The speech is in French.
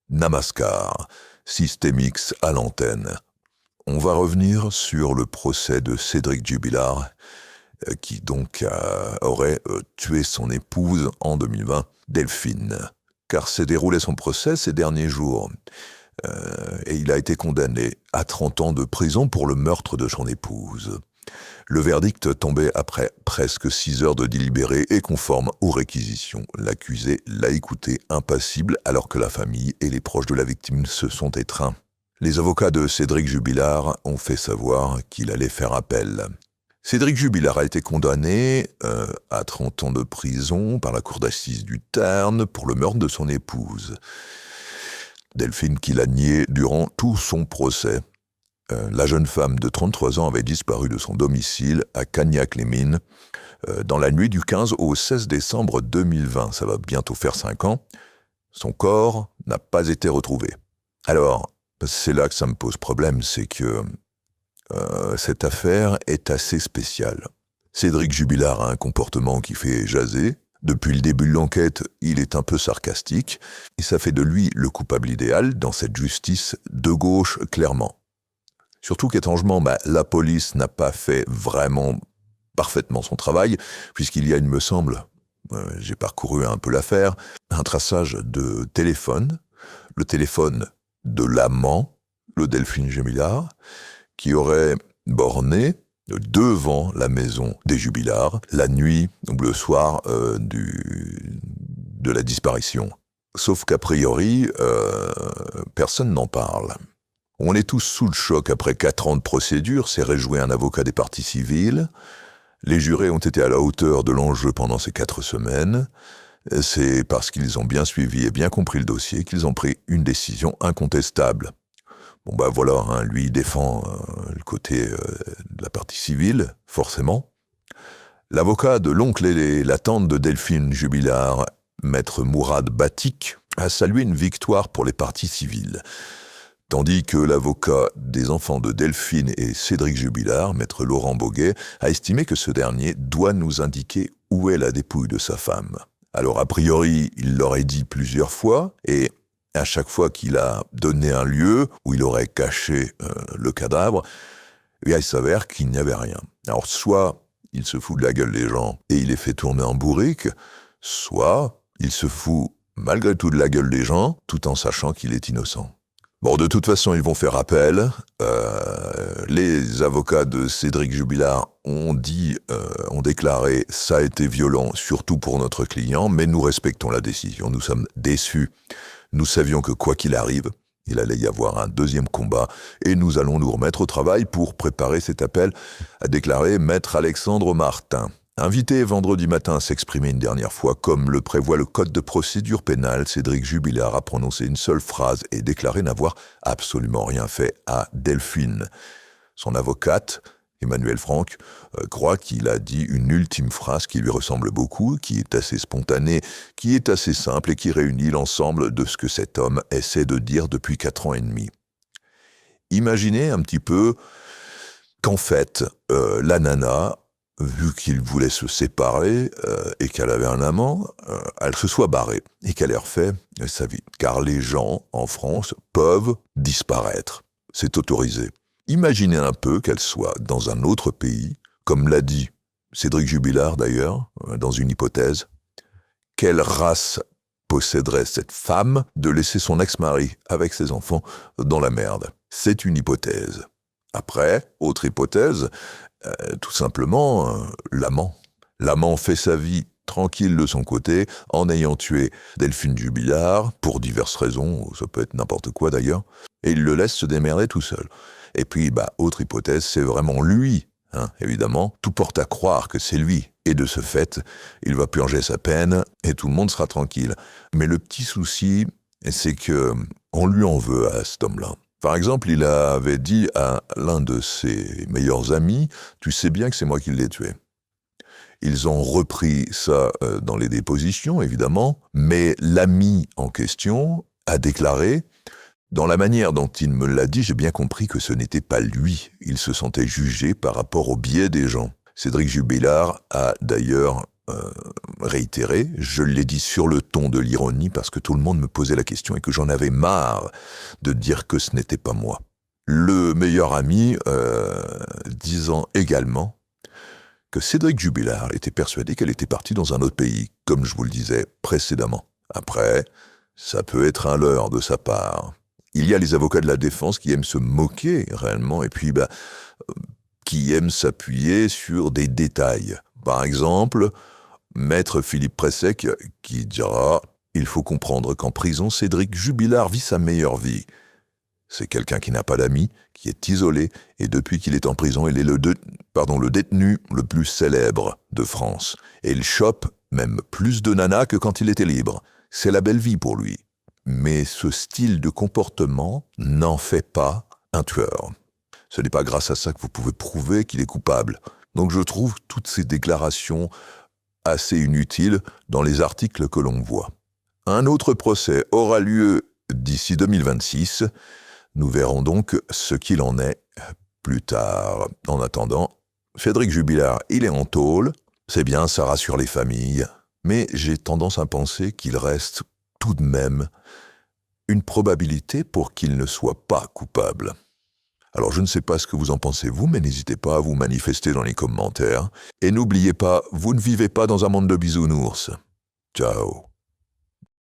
Namaskar, Systemix à l'antenne. On va revenir sur le procès de Cédric Jubilard, qui donc aurait tué son épouse en 2020, Delphine. Car s'est déroulé son procès ces derniers jours. Et il a été condamné à 30 ans de prison pour le meurtre de son épouse. Le verdict tombait après presque 6 heures de délibéré et conforme aux réquisitions. L'accusé l'a écouté impassible alors que la famille et les proches de la victime se sont étreints. Les avocats de Cédric Jubilard ont fait savoir qu'il allait faire appel. Cédric Jubilard a été condamné à 30 ans de prison par la cour d'assises du Tarn pour le meurtre de son épouse. Delphine qui l'a nié durant tout son procès. La jeune femme de 33 ans avait disparu de son domicile à Cagnac-les-Mines dans la nuit du 15 au 16 décembre 2020. Ça va bientôt faire 5 ans. Son corps n'a pas été retrouvé. Alors, c'est là que ça me pose problème, c'est que cette affaire est assez spéciale. Cédric Jubilard a un comportement qui fait jaser. Depuis le début de l'enquête, il est un peu sarcastique, et ça fait de lui le coupable idéal dans cette justice de gauche, clairement. Surtout qu'étrangement, la police n'a pas fait vraiment parfaitement son travail, puisqu'il y a, il me semble, j'ai parcouru un peu l'affaire, un traçage de téléphone, le téléphone de l'amant, le Delphine Jubilard, qui aurait borné devant la maison des Jubilard, la nuit ou le soir de la disparition. Sauf qu'a priori, personne n'en parle. On est tous sous le choc après 4 ans de procédure, s'est réjoui un avocat des parties civiles. Les jurés ont été à la hauteur de l'enjeu pendant ces 4 semaines. C'est parce qu'ils ont bien suivi et bien compris le dossier qu'ils ont pris une décision incontestable. Voilà, lui il défend le côté de la partie civile, forcément. L'avocat de l'oncle et la tante de Delphine Jubilard, maître Mourad Batik, a salué une victoire pour les parties civiles. Tandis que l'avocat des enfants de Delphine et Cédric Jubilard, maître Laurent Boguet, a estimé que ce dernier doit nous indiquer où est la dépouille de sa femme. Alors a priori, il l'aurait dit plusieurs fois, et à chaque fois qu'il a donné un lieu où il aurait caché le cadavre, il s'avère qu'il n'y avait rien. Alors soit il se fout de la gueule des gens et il les fait tourner en bourrique, soit il se fout malgré tout de la gueule des gens, tout en sachant qu'il est innocent. Bon, de toute façon, ils vont faire appel. Les avocats de Cédric Jubilard ont déclaré « ça a été violent, surtout pour notre client, mais nous respectons la décision, nous sommes déçus. Nous savions que quoi qu'il arrive, il allait y avoir un deuxième combat et nous allons nous remettre au travail pour préparer cet appel », a déclaré Maître Alexandre Martin. Invité vendredi matin à s'exprimer une dernière fois, comme le prévoit le code de procédure pénale, Cédric Jubilard a prononcé une seule phrase et déclaré n'avoir absolument rien fait à Delphine. Son avocate, Emmanuelle Franck, croit qu'il a dit une ultime phrase qui lui ressemble beaucoup, qui est assez spontanée, qui est assez simple et qui réunit l'ensemble de ce que cet homme essaie de dire depuis 4 ans et demi. Imaginez un petit peu qu'en fait, la nana, vu qu'il voulait se séparer et qu'elle avait un amant, elle se soit barrée et qu'elle ait refait sa vie. Car les gens, en France, peuvent disparaître. C'est autorisé. Imaginez un peu qu'elle soit dans un autre pays, comme l'a dit Cédric Jubilard d'ailleurs, dans une hypothèse. Quelle race posséderait cette femme de laisser son ex-mari avec ses enfants dans la merde? C'est une hypothèse. Après, autre hypothèse, tout simplement, l'amant. L'amant fait sa vie tranquille de son côté, en ayant tué Delphine Jubilard, pour diverses raisons, ça peut être n'importe quoi d'ailleurs, et il le laisse se démerder tout seul. Et puis, autre hypothèse, c'est vraiment lui, évidemment. Tout porte à croire que c'est lui. Et de ce fait, il va purger sa peine et tout le monde sera tranquille. Mais le petit souci, c'est que on lui en veut à cet homme-là. Par exemple, il avait dit à l'un de ses meilleurs amis « Tu sais bien que c'est moi qui l'ai tué ». Ils ont repris ça dans les dépositions, évidemment, mais l'ami en question a déclaré « Dans la manière dont il me l'a dit, j'ai bien compris que ce n'était pas lui. Il se sentait jugé par rapport au biais des gens. » Cédric Jubilard a d'ailleurs réitéré. Je l'ai dit sur le ton de l'ironie parce que tout le monde me posait la question et que j'en avais marre de dire que ce n'était pas moi. Le meilleur ami disant également que Cédric Jubilard était persuadé qu'elle était partie dans un autre pays, comme je vous le disais précédemment. Après, ça peut être un leurre de sa part. Il y a les avocats de la défense qui aiment se moquer réellement et puis qui aiment s'appuyer sur des détails. Par exemple, Maître Philippe Pressec qui dira « Il faut comprendre qu'en prison, Cédric Jubilard vit sa meilleure vie ». C'est quelqu'un qui n'a pas d'amis, qui est isolé, et depuis qu'il est en prison, il est le détenu le plus célèbre de France. Et il chope même plus de nanas que quand il était libre. C'est la belle vie pour lui. Mais ce style de comportement n'en fait pas un tueur. Ce n'est pas grâce à ça que vous pouvez prouver qu'il est coupable. Donc je trouve toutes ces déclarations assez inutiles dans les articles que l'on voit. Un autre procès aura lieu d'ici 2026. Nous verrons donc ce qu'il en est plus tard. En attendant, Cédric Jubilard, il est en tôle. C'est bien, ça rassure les familles. Mais j'ai tendance à penser qu'il reste tout de même une probabilité pour qu'il ne soit pas coupable. Alors je ne sais pas ce que vous en pensez vous, mais n'hésitez pas à vous manifester dans les commentaires. Et n'oubliez pas, vous ne vivez pas dans un monde de bisounours. Ciao.